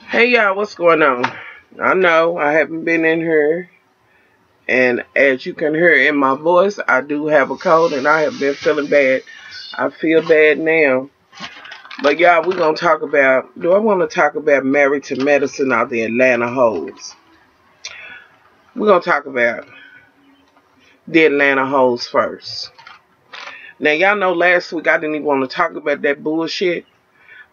Hey y'all, what's going on? I know I haven't been in here, and as you can hear in my voice, I do have a cold and I have been feeling bad. I feel bad now. But y'all, we're going to talk about, do I want to talk about Married to Medicine or the Atlanta hoes? We're going to talk about the Atlanta hoes first. Now y'all know last week I didn't even want to talk about that bullshit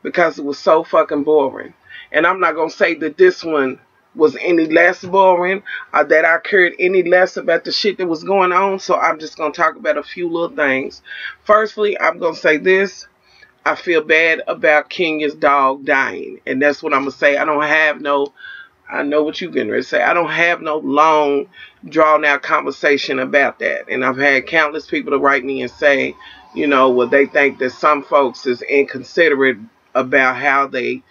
because it was so fucking boring. And I'm not going to say that this one was any less boring or that I cared any less about the shit that was going on. So I'm just going to talk about a few little things. Firstly, I'm going to say this. I feel bad about Kenya's dog dying. And that's what I'm going to say. I know what you're going to say. I don't have no long, drawn out conversation about that. And I've had countless people to write me and say, they think that some folks is inconsiderate about how they,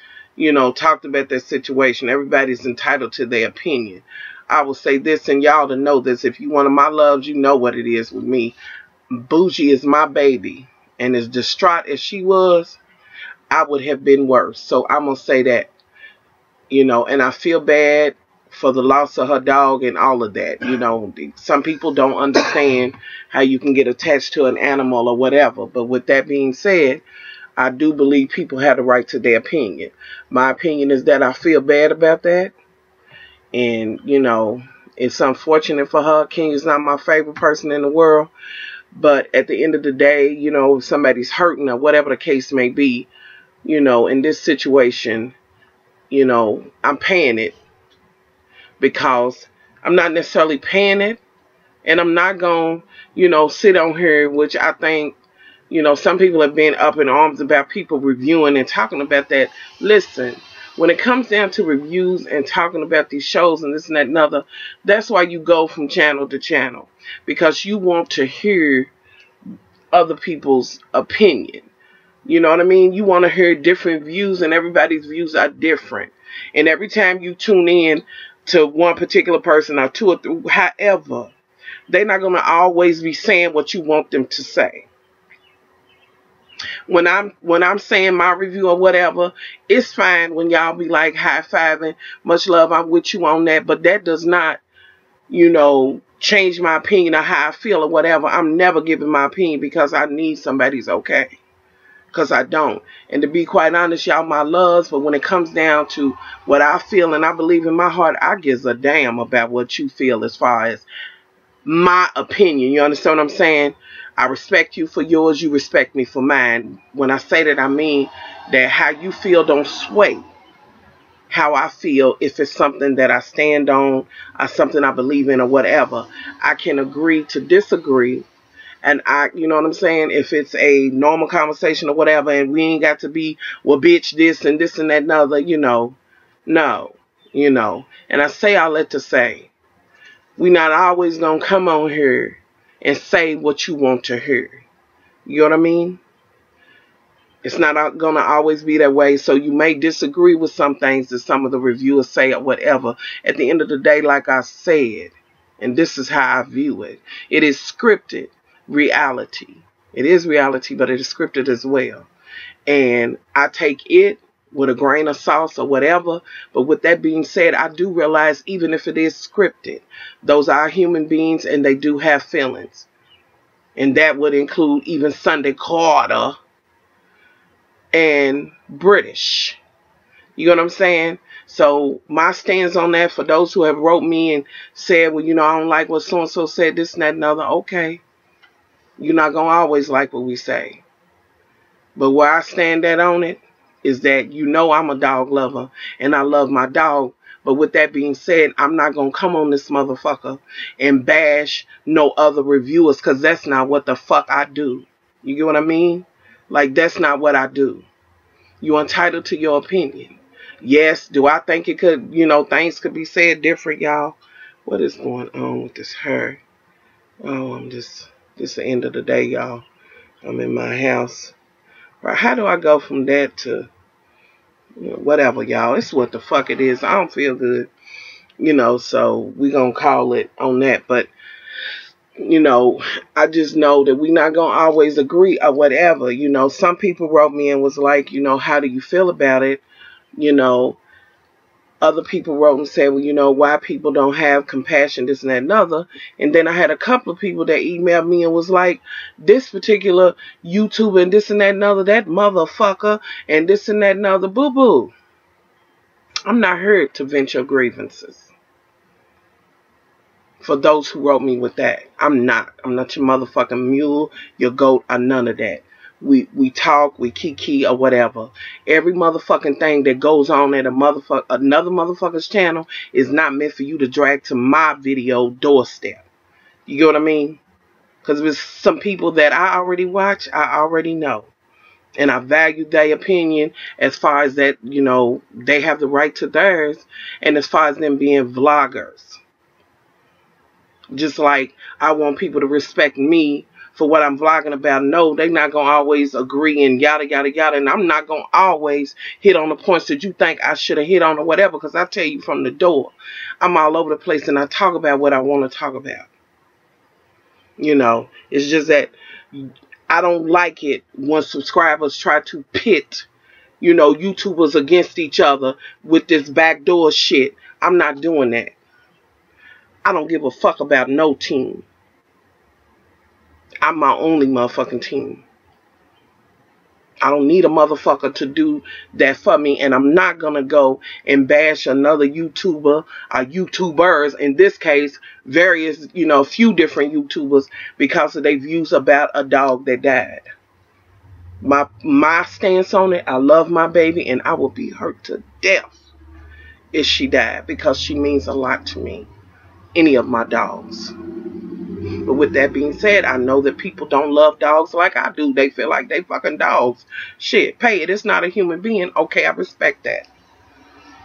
talked about that situation. Everybody's entitled to their opinion. I will say this, and y'all to know this. If you one of my loves, you know what it is with me. Bougie is my baby. And as distraught as she was, I would have been worse. So I'm going to say that. And I feel bad for the loss of her dog and all of that. Some people don't understand how you can get attached to an animal or whatever. But with that being said, I do believe people have the right to their opinion. My opinion is that I feel bad about that. And, it's unfortunate for her. Kenya's not my favorite person in the world. But at the end of the day, if somebody's hurting or whatever the case may be, in this situation, I'm paying it because I'm not necessarily paying it. And I'm not going to, sit on here, which I think, some people have been up in arms about people reviewing and talking about that. Listen, when it comes down to reviews and talking about these shows and this and that and other, that's why you go from channel to channel. Because you want to hear other people's opinion. You know what I mean? You want to hear different views, and everybody's views are different. And every time you tune in to one particular person or two or three, however, they're not going to always be saying what you want them to say. When I'm saying my review or whatever, it's fine when y'all be like high-fiving, much love, I'm with you on that, but that does not, change my opinion or how I feel or whatever. I'm never giving my opinion because I need somebody's okay. Because I don't. And to be quite honest, y'all my loves, but when it comes down to what I feel and I believe in my heart, I gives a damn about what you feel as far as my opinion. You understand what I'm saying? I respect you for yours, you respect me for mine. When I say that, I mean that how you feel don't sway how I feel. If it's something that I stand on or something I believe in or whatever, I can agree to disagree. And you know what I'm saying? If it's a normal conversation or whatever, and we ain't got to be, well, bitch, this and that and other, no. And I say all that to say, we not always gonna come on here and say what you want to hear. You know what I mean? It's not gonna always be that way. So you may disagree with some things that some of the reviewers say or whatever. At the end of the day, like I said, and this is how I view it, it is scripted reality. It is reality, but it is scripted as well. And I take it with a grain of salt or whatever. But with that being said, I do realize even if it is scripted, those are human beings and they do have feelings. And that would include even Sunday Carter and British. You know what I'm saying? So my stance on that, for those who have wrote me and said, well, I don't like what so-and-so said, this and that and other. Okay. You're not going to always like what we say. But where I stand at on it is that I'm a dog lover and I love my dog. But with that being said, I'm not going to come on this motherfucker and bash no other reviewers because that's not what the fuck I do. You get what I mean? Like, that's not what I do. You're entitled to your opinion. Yes, do I think it could, things could be said different, y'all? What is going on with this hair? Oh, this is the end of the day, y'all. I'm in my house. Right, how do I go from that to whatever, y'all? It's what the fuck it is. I don't feel good. So we gonna call it on that. But you know, I just know that we're not going to always agree or whatever. You know, some people wrote me and was like, you know, how do you feel about it? You know, other people wrote and said, well, you know, why people don't have compassion, this and that and other. And then I had a couple of people that emailed me and was like, this particular YouTuber and this and that and other, that motherfucker and this and that and other, boo-boo. I'm not here to vent your grievances. For those who wrote me with that, I'm not your motherfucking mule, your goat, or none of that. We talk, we kiki or whatever. Every motherfucking thing that goes on at another motherfucker's channel is not meant for you to drag to my video doorstep. You get what I mean? Because there's some people that I already watch, I already know. And I value their opinion as far as that, you know, they have the right to theirs. And as far as them being vloggers. Just like I want people to respect me for what I'm vlogging about. No, they're not going to always agree and yada, yada, yada. And I'm not going to always hit on the points that you think I should have hit on or whatever. Because I tell you from the door, I'm all over the place and I talk about what I want to talk about. You know, it's just that I don't like it when subscribers try to pit, you know, YouTubers against each other with this backdoor shit. I'm not doing that. I don't give a fuck about no team. I'm my only motherfucking team. I don't need a motherfucker to do that for me. And I'm not going to go and bash another YouTuber or YouTubers. In this case, various, you know, few different YouTubers because of their views about a dog that died. My stance on it, I love my baby and I will be hurt to death if she died because she means a lot to me. Any of my dogs. But with that being said, I know that people don't love dogs like I do. They feel like they fucking dogs. Shit, pay it. It's not a human being. Okay, I respect that.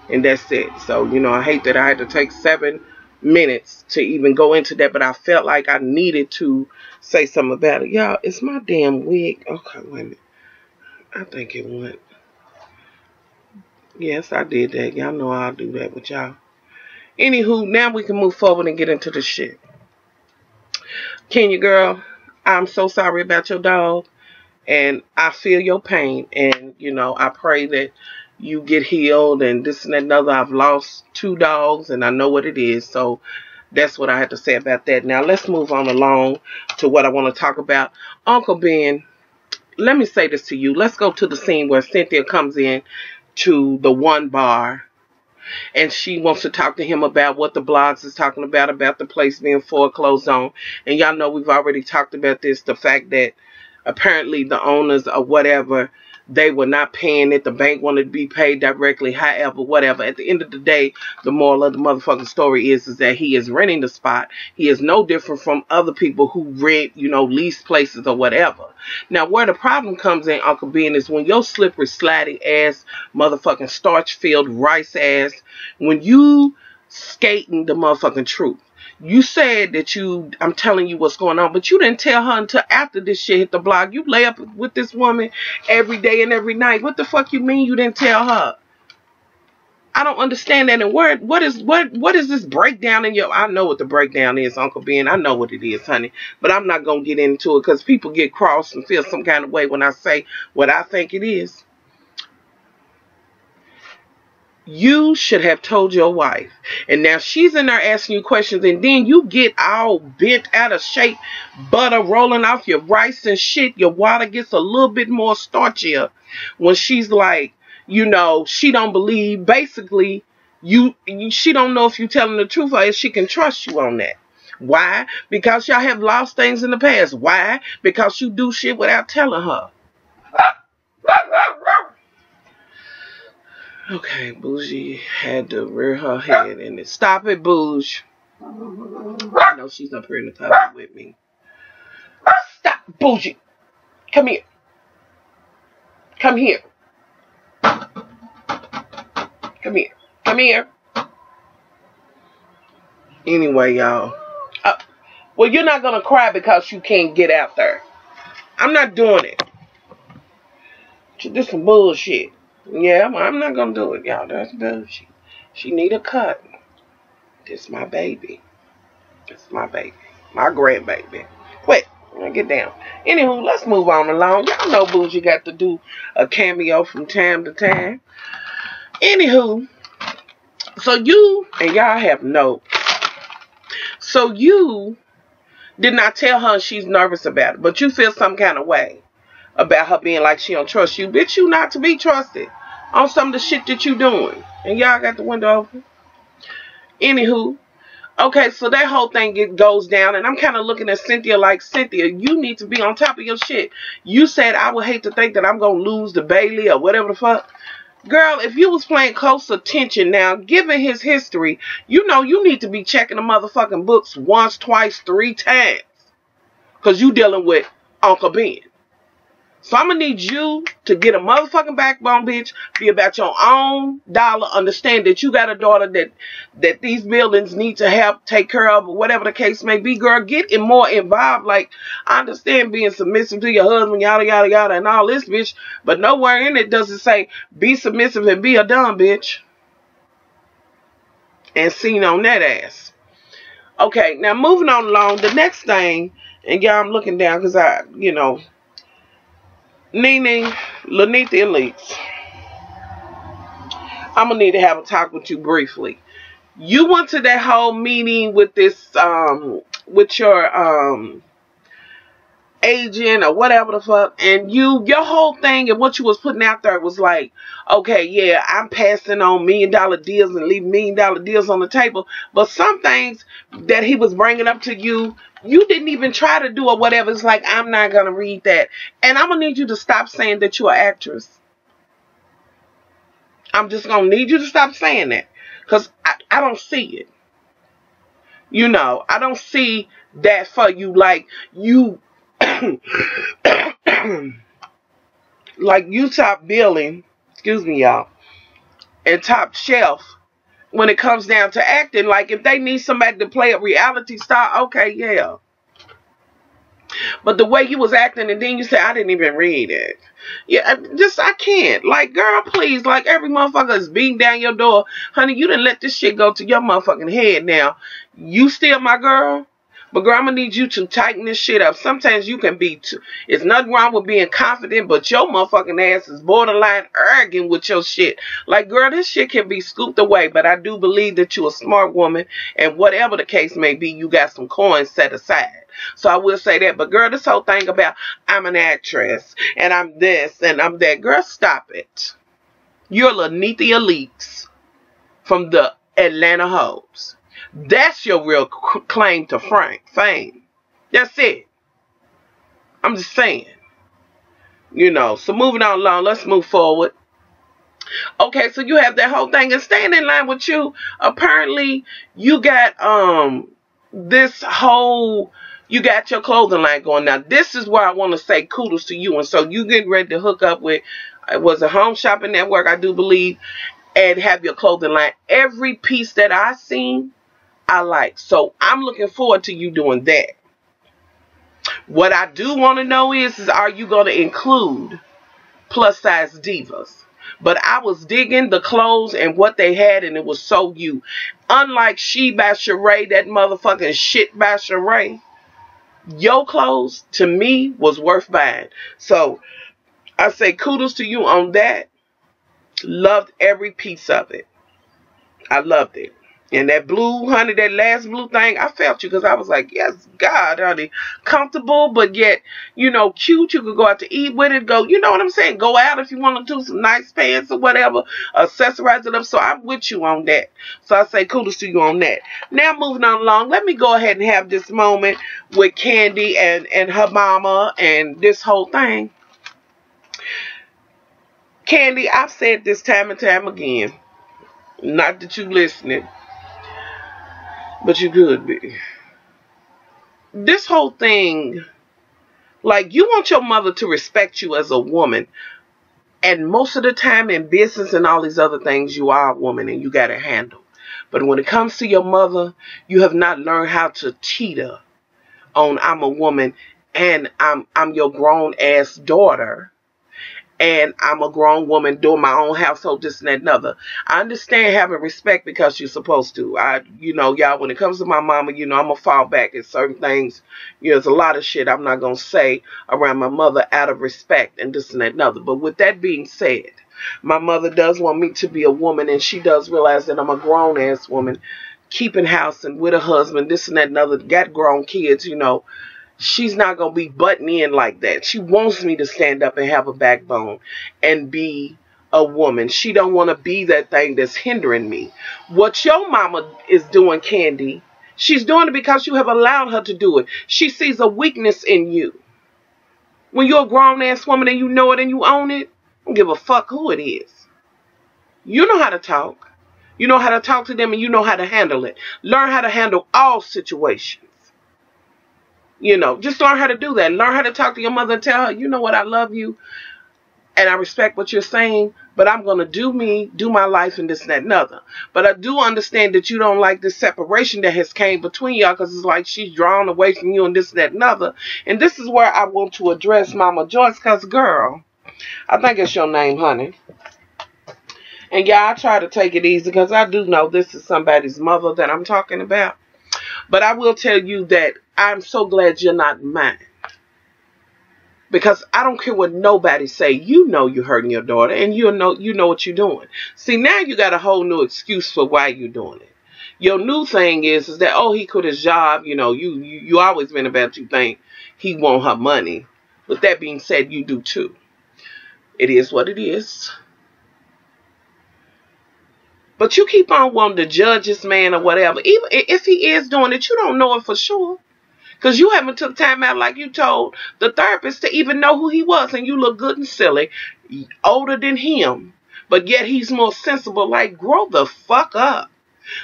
And that's it. So, you know, I hate that I had to take 7 minutes to even go into that. But I felt like I needed to say something about it. Y'all, it's my damn wig. Okay, wait a minute. I think it went. Yes, I did that. Y'all know I'll do that with y'all. Anywho, now we can move forward and get into the shit. Kenya girl, I'm so sorry about your dog. And I feel your pain. And, you know, I pray that you get healed and this and that and other. I've lost 2 dogs and I know what it is. So that's what I have to say about that. Now let's move on along to what I want to talk about. Uncle Ben, let me say this to you. Let's go to the scene where Cynthia comes in to the one bar. And she wants to talk to him about what the blogs is talking about the place being foreclosed on. And y'all know we've already talked about this, the fact that apparently the owners or whatever, they were not paying it. The bank wanted to be paid directly. However, whatever. At the end of the day, the moral of the motherfucking story is that he is renting the spot. He is no different from other people who rent, you know, lease places or whatever. Now, where the problem comes in, Uncle Ben, is when your slippery, sliding ass, motherfucking starch-filled rice ass, when you skating the motherfucking truth. You said that I'm telling you what's going on, but you didn't tell her until after this shit hit the blog. You lay up with this woman every day and every night. What the fuck you mean you didn't tell her? I don't understand that. And what is this breakdown in your... I know what the breakdown is, Uncle Ben. I know what it is, honey. But I'm not going to get into it because people get cross and feel some kind of way when I say what I think it is. You should have told your wife. And now she's in there asking you questions. And then you get all bent out of shape. Butter rolling off your rice and shit. Your water gets a little bit more starchier. When she's like, you know, she don't believe. Basically, she don't know if you're telling the truth or if she can trust you on that. Why? Because y'all have lost things in the past. Why? Because you do shit without telling her. Okay, Bougie had to rear her head in it. Stop it, Bougie. I know she's up here in the cupboard with me. Stop, Bougie. Come here. Come here. Come here. Come here. Anyway, y'all. Well, you're not going to cry because you can't get out there. I'm not doing it. This is some bullshit. Yeah, I'm not going to do it, y'all. That's bullshit. She need a cut. This my baby. It's my baby. My grandbaby. Wait, get down. Anywho, let's move on along. Y'all know Bougie got to do a cameo from time to time. Anywho, so you, and y'all have notes. So you did not tell her she's nervous about it, but you feel some kind of way about her being like she don't trust you. Bitch, you not to be trusted on some of the shit that you doing. And y'all got the window open. Anywho, okay, so that whole thing goes down, and I'm kind of looking at Cynthia like, Cynthia, you need to be on top of your shit. You said I would hate to think that I'm going to lose the Bailey or whatever the fuck. Girl, if you was playing close attention now, given his history, you know you need to be checking the motherfucking books once, twice, 3 times. Because you dealing with Uncle Ben. So I'm going to need you to get a motherfucking backbone, bitch. Be about your own dollar. Understand that you got a daughter that these buildings need to help take care of, or whatever the case may be. Girl, get more involved. Like, I understand being submissive to your husband, yada, yada, yada, and all this, bitch. But nowhere in it does it say, be submissive and be a dumb bitch. And seen on that ass. Okay, now moving on along. The next thing, and y'all, I'm looking down because Nene, Lanita Leaks. I'm going to need to have a talk with you briefly. You went to that whole meeting with this, with your, agent or whatever the fuck, and your whole thing and what you was putting out there was like, okay, yeah, I'm passing on $1 million deals and leaving $1 million deals on the table, but some things that he was bringing up to you, you didn't even try to do or whatever. It's like, I'm not gonna read that, and I'm gonna need you to stop saying that you're an actress. I'm just gonna need you to stop saying that, because I don't see it. You know, I don't see that for you. Like, you like you top billing, excuse me y'all, and top shelf when it comes down to acting. Like, if they need somebody to play a reality star, okay, yeah. But the way you was acting, and then you say, I didn't even read it. Yeah, I can't. Like, girl, please. Like, every motherfucker is beating down your door. Honey, you done let this shit go to your motherfucking head now. You still my girl? But girl, I'm going to need you to tighten this shit up. Sometimes you can be too. It's nothing wrong with being confident, but your motherfucking ass is borderline arrogant with your shit. Like, girl, this shit can be scooped away, but I do believe that you're a smart woman, and whatever the case may be, you got some coins set aside. So I will say that. But girl, this whole thing about I'm an actress, and I'm this, and I'm that. Girl, stop it. You're Lanita Leaks from the Atlanta Hoes. That's your real claim to fame. That's it. I'm just saying. You know, so moving on along, let's move forward. Okay, so you have that whole thing, and staying in line with you, apparently you got this whole, you got your clothing line going. Now, this is where I want to say kudos to you. And so you getting ready to hook up with, it was a Home Shopping Network, I do believe, and have your clothing line. Every piece that I seen, I like. So I'm looking forward to you doing that. What I do want to know is are you going to include plus size divas? But I was digging the clothes and what they had, and it was so you. Unlike She by Sheree, that motherfucking shit by Sheree, your clothes to me was worth buying. So I say kudos to you on that. Loved every piece of it. I loved it. And that blue, honey, that last blue thing, I felt you, because I was like, yes, God, honey. Comfortable, but yet, you know, cute. You could go out to eat with it. Go, you know what I'm saying? Go out if you want to do some nice pants or whatever. Accessorize it up. So I'm with you on that. So I say kudos to you on that. Now moving on along, let me go ahead and have this moment with Kandi and her mama and this whole thing. Kandi, I've said this time and time again. Not that you listening. But you could be. This whole thing, like, you want your mother to respect you as a woman. And most of the time in business and all these other things, you are a woman and you got to handle. But when it comes to your mother, you have not learned how to teeter on I'm a woman and I'm your grown ass daughter. and I'm a grown woman doing my own household, this and that and other. I understand having respect because you're supposed to. Y'all, when it comes to my mama, I'm going to fall back at certain things. There's a lot of shit I'm not going to say around my mother out of respect and this and that and other. But with that being said, my mother does want me to be a woman, and she does realize that I'm a grown-ass woman, keeping house and with a husband, this and that and other, got grown kids, She's not going to be butting in like that. She wants me to stand up and have a backbone and be a woman. She don't want to be that thing that's hindering me. What your mama is doing, Kandi, she's doing it because you have allowed her to do it. She sees a weakness in you. When you're a grown-ass woman and you know it and you own it, don't give a fuck who it is. You know how to talk. You know how to talk to them, and you know how to handle it. Learn how to handle all situations. Just learn how to do that. Learn how to talk to your mother and tell her, you know what, I love you and I respect what you're saying, but I'm going to do me, do my life, and this and that and other. But I do understand that you don't like this separation that has came between y'all, because it's like she's drawn away from you and this and that and other. And this is where I want to address Mama Joyce, because, girl, I think it's your name, honey. And yeah, I try to take it easy because I do know this is somebody's mother that I'm talking about. But I will tell you that I'm so glad you're not mine. Because I don't care what nobody say. You know you're hurting your daughter, and you know what you're doing. See, now you got a whole new excuse for why you're doing it. Your new thing is that, oh, he quit his job. You always been about you think he want her money. With that being said, you do too. It is what it is. But you keep on wanting to judge this man or whatever. Even if he is doing it, you don't know it for sure. Because you haven't took time out like you told the therapist to even know who he was. And you look good and silly. Older than him. But yet he's more sensible. Like, grow the fuck up.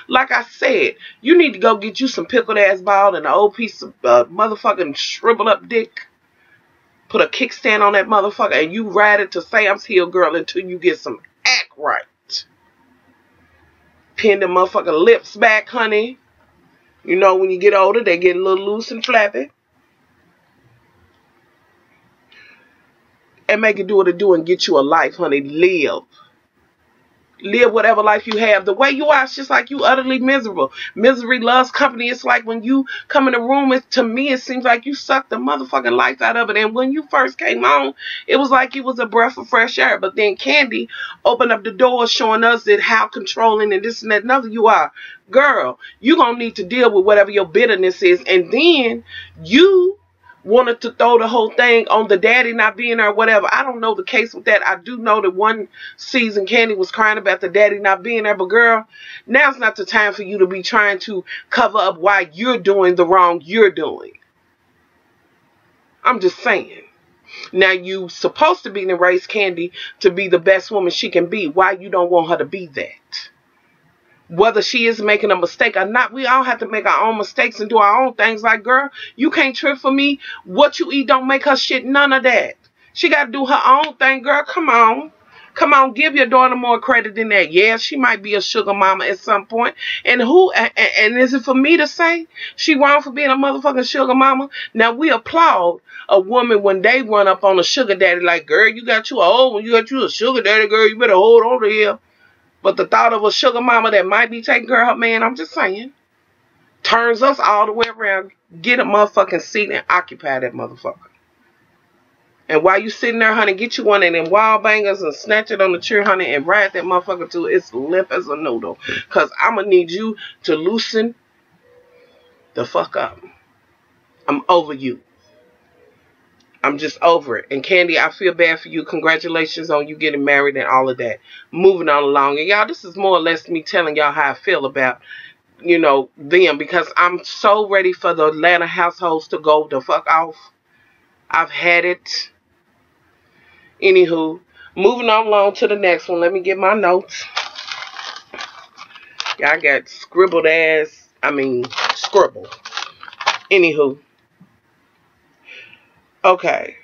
Like I said, you need to go get you some pickled ass ball and an old piece of motherfucking shriveled up dick. Put a kickstand on that motherfucker and you ride it to Sam's Hill, girl, until you get some act right. Pin the motherfucking lips back, honey. When you get older, they get a little loose and flappy. And make it do what it do and get you a life, honey. Live. Live whatever life you have. The way you are, it's just like you utterly miserable. Misery loves company. It's like when you come in a room, to me, it seems like you suck the motherfucking life out of it. And when you first came on, it was like it was a breath of fresh air. But then Kandi opened up the door showing us that how controlling and this and that and other you are. Girl, you're going to need to deal with whatever your bitterness is. And then you wanted to throw the whole thing on the daddy not being there or whatever. I don't know the case with that. I do know that one season Kandi was crying about the daddy not being there. But girl, now's not the time for you to be trying to cover up why you're doing the wrong you're doing. I'm just saying. Now you supposed to be in the race, Kandi, to be the best woman she can be. Why you don't want her to be that? Whether she is making a mistake or not, we all have to make our own mistakes and do our own things. Like, girl, you can't trip for me. What you eat don't make her shit. None of that. She got to do her own thing, girl. Come on. Come on, give your daughter more credit than that. Yeah, she might be a sugar mama at some point. And is it for me to say she wrong for being a motherfucking sugar mama? Now, we applaud a woman when they run up on a sugar daddy like, girl, you got you a sugar daddy, girl, you better hold on to him. But the thought of a sugar mama that might be taking care of her man, I'm just saying, turns us all the way around. Get a motherfucking seat and occupy that motherfucker. And while you sitting there, honey, get you one of them wild bangers and snatch it on the tree, honey, and ride that motherfucker till it's limp as a noodle. Because I'm going to need you to loosen the fuck up. I'm over you. I'm just over it. And Kandi, I feel bad for you. Congratulations on you getting married and all of that. Moving on along. And y'all, this is more or less me telling y'all how I feel about, them. Because I'm so ready for the Atlanta households to go the fuck off. I've had it. Anywho, moving on along to the next one. Let me get my notes. Y'all got scribble. Anywho. Okay,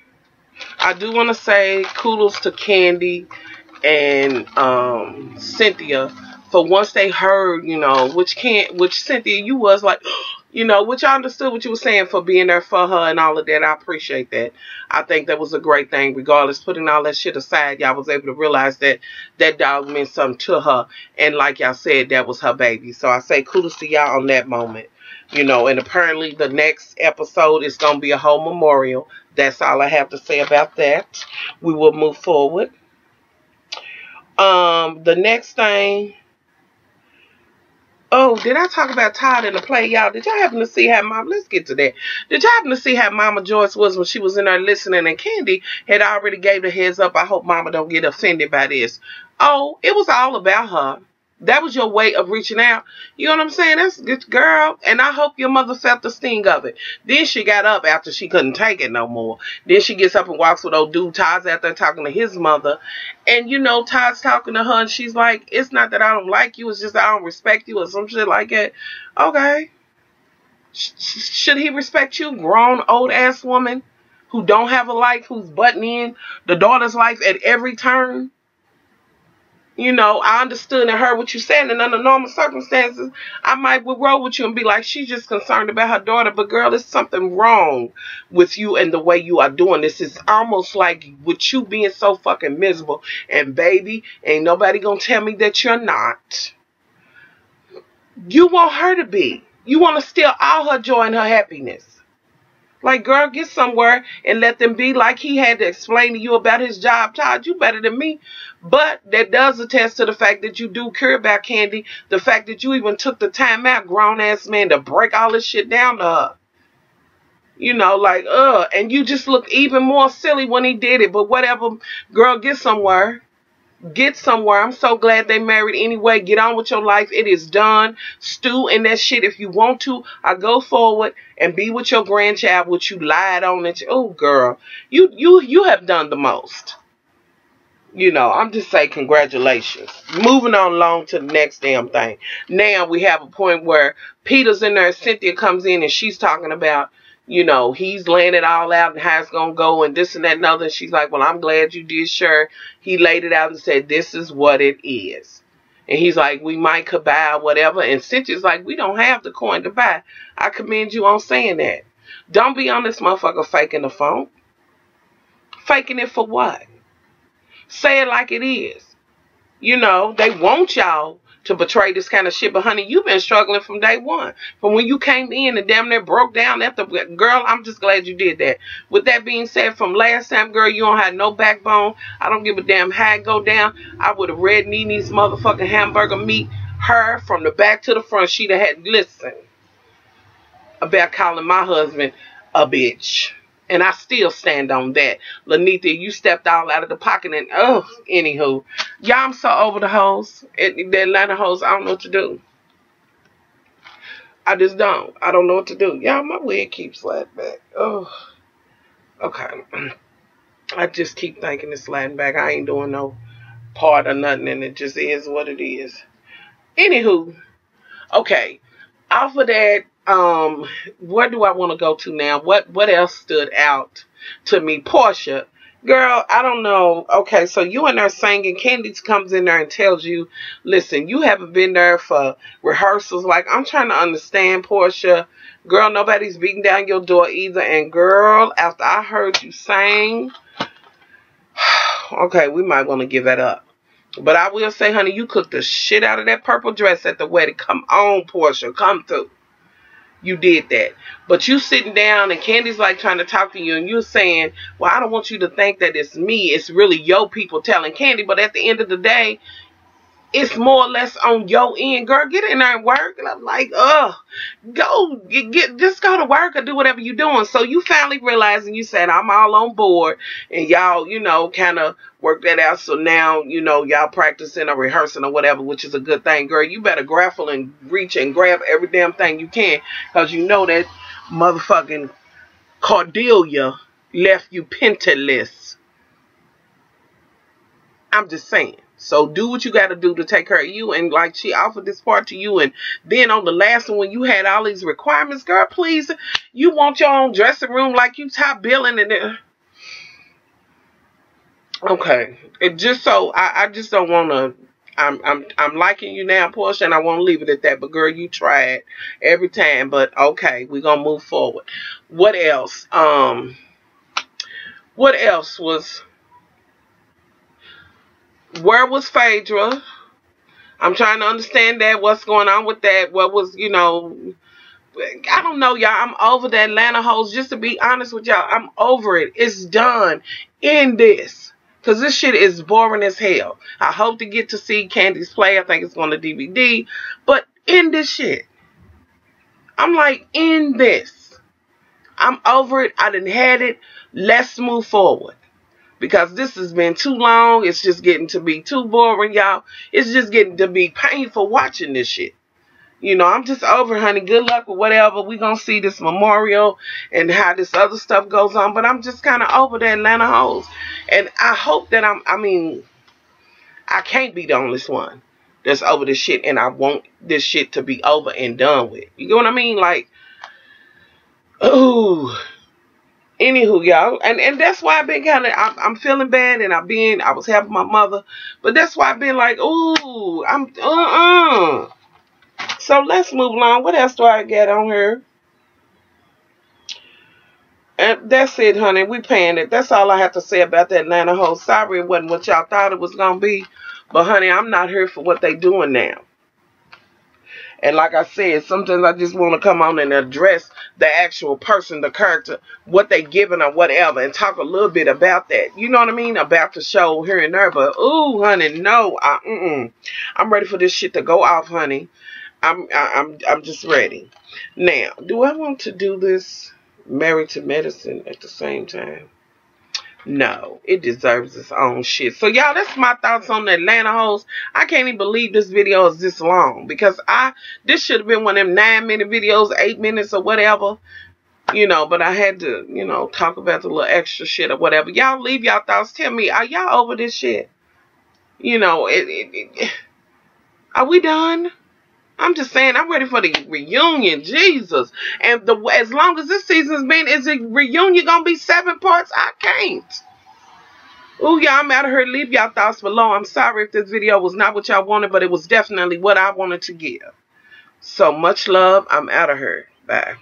I do want to say kudos to Kandi and Cynthia for once they heard, which Cynthia, you was like, You know, which I understood what you were saying for being there for her and all of that. I appreciate that. I think that was a great thing. Regardless, putting all that shit aside, y'all was able to realize that that dog meant something to her. And like y'all said, that was her baby. So I say kudos to y'all on that moment. You know, and apparently the next episode is going to be a whole memorial. That's all I have to say about that. We will move forward. The next thing. Oh, did I talk about Todd in the play, y'all? Did y'all happen to see how Mama... Let's get to that. Did y'all happen to see how Mama Joyce was when she was in there listening and Kandi had already gave the heads up? I hope Mama don't get offended by this. Oh, it was all about her. That was your way of reaching out. You know what I'm saying? That's good, girl. And I hope your mother felt the sting of it. Then she got up after she couldn't take it no more. Then she gets up and walks with old dude. Todd's out there talking to his mother. And, you know, Todd's talking to her. And she's like, it's not that I don't like you. It's just I don't respect you or some shit like that. Okay. Should he respect you? Grown, old-ass woman who don't have a life, who's butting in the daughter's life at every turn? You know, I understood and heard what you said, and under normal circumstances, I might would roll with you and be like, she's just concerned about her daughter. But girl, there's something wrong with you and the way you are doing this. It's almost like with you being so fucking miserable. And baby, ain't nobody gonna tell me that you're not. You want her to be. You want to steal all her joy and her happiness. Like, girl, get somewhere and let them be. Like he had to explain to you about his job. Todd, you better than me. But that does attest to the fact that you do care about Kandi. The fact that you even took the time out, grown-ass man, to break all this shit down to her. You know, like, and you just look even more silly when he did it. But whatever, girl, get somewhere. Get somewhere. I'm so glad they married anyway. Get on with your life. It is done. Stew in that shit if you want to. I go forward and be with your grandchild, which you lied on it. Oh, girl, you have done the most. You know, I'm just saying congratulations. Moving on along to the next damn thing. Now we have a point where Peter's in there. Cynthia comes in and she's talking about, you know, he's laying it all out and how it's going to go and this and that and other. And she's like, well, I'm glad you did, sure. He laid it out and said, this is what it is. And he's like, we might could buy or whatever. And Cynthia's like, we don't have the coin to buy. I commend you on saying that. Don't be on this motherfucker faking the phone. Faking it for what? Say it like it is. You know, they want y'all to betray this kind of shit. But, honey, you've been struggling from day one. From when you came in and damn near broke down after. Girl, I'm just glad you did that. With that being said, from last time, girl, you don't have no backbone. I don't give a damn how it go down. I would have read Nene's motherfucking hamburger meat. Her from the back to the front. She'd have had, listen, about calling my husband a bitch. And I still stand on that. Lanita, you stepped all out of the pocket and, anywho. Y'all, I'm so over the hoes. The Atlanta hoes, I don't know what to do. I just don't. I don't know what to do. Y'all, my wig keeps sliding back. Oh. Okay. I just keep thinking it's sliding back. I ain't doing no part or nothing, and it just is what it is. Anywho. Okay. Off of that, where do I want to go to now? What else stood out to me? Porsha, girl, I don't know. Okay, so you in there singing. Kandi comes in there and tells you, listen, you haven't been there for rehearsals. Like, I'm trying to understand, Porsha. Girl, nobody's beating down your door either. And girl, after I heard you sing, okay, we might want to give that up. But I will say, honey, you cooked the shit out of that purple dress at the wedding. Come on, Porsha, come through. You did that. But you sitting down and Kandi's like trying to talk to you and you're saying, well, I don't want you to think that it's me. It's really your people telling Kandi. But at the end of the day, it's more or less on your end. Girl, get in there and work. And I'm like, go, just go to work or do whatever you're doing. So you finally realized and you said, I'm all on board. And y'all, you know, kind of work that out. So now, you know, y'all practicing or rehearsing or whatever, which is a good thing. Girl, you better grapple and reach and grab every damn thing you can. Because you know that motherfucking Cordelia left you penniless. I'm just saying. So do what you got to do to take care of you. And like she offered this part to you. And then on the last one, when you had all these requirements, girl, please, you want your own dressing room like you top billing. And okay. It just so, I just don't want to, I'm liking you now, Porsha, and I won't leave it at that. But girl, you tried every time. But okay, we're gonna move forward. What else? What else was? Where was Phaedra? I'm trying to understand that. What's going on with that? What was, I don't know, y'all. I'm over the Atlanta hoes. Just to be honest with y'all, I'm over it. It's done. End this. Because this shit is boring as hell. I hope to get to see Kandi's play. I think it's on the DVD. But end this shit. I'm like, end this. I'm over it. I done had it. Let's move forward. Because this has been too long. It's just getting to be too boring, y'all. It's just getting to be painful watching this shit. I'm just over, honey. Good luck with whatever. We gonna see this memorial and how this other stuff goes on. But I'm just kind of over the Atlanta hoes. And I hope that I can't be the only one that's over this shit. And I want this shit to be over and done with. You get what I mean? Like, ooh. Anywho, y'all. And that's why I've been I'm feeling bad. And I was helping my mother. But that's why I've been like, ooh, So let's move along. What else do I get on here? And that's it, honey. We paying it. That's all I have to say about that Atlanta hoe. Sorry it wasn't what y'all thought it was going to be. But, honey, I'm not here for what they doing now. And like I said, sometimes I just want to come on and address the actual person, the character, what they giving or whatever, and talk a little bit about that. You know what I mean? About the show here and there. But, ooh, honey, no. I'm ready for this shit to go off, honey. I'm just ready. Now, do I want to do this Married to Medicine at the same time? No, it deserves its own shit. So, y'all, that's my thoughts on the Atlanta hoes. I can't even believe this video is this long. Because this should have been one of them 9-minute videos, 8 minutes or whatever. But I had to, talk about the little extra shit or whatever. Y'all leave y'all thoughts. Tell me, are y'all over this shit? Are we done? I'm just saying, I'm ready for the reunion, Jesus. And as long as this season's been, is the reunion gonna be 7 parts? I can't. Ooh, y'all, I'm out of here. Leave y'all thoughts below. I'm sorry if this video was not what y'all wanted, but it was definitely what I wanted to give. So much love. I'm out of here. Bye.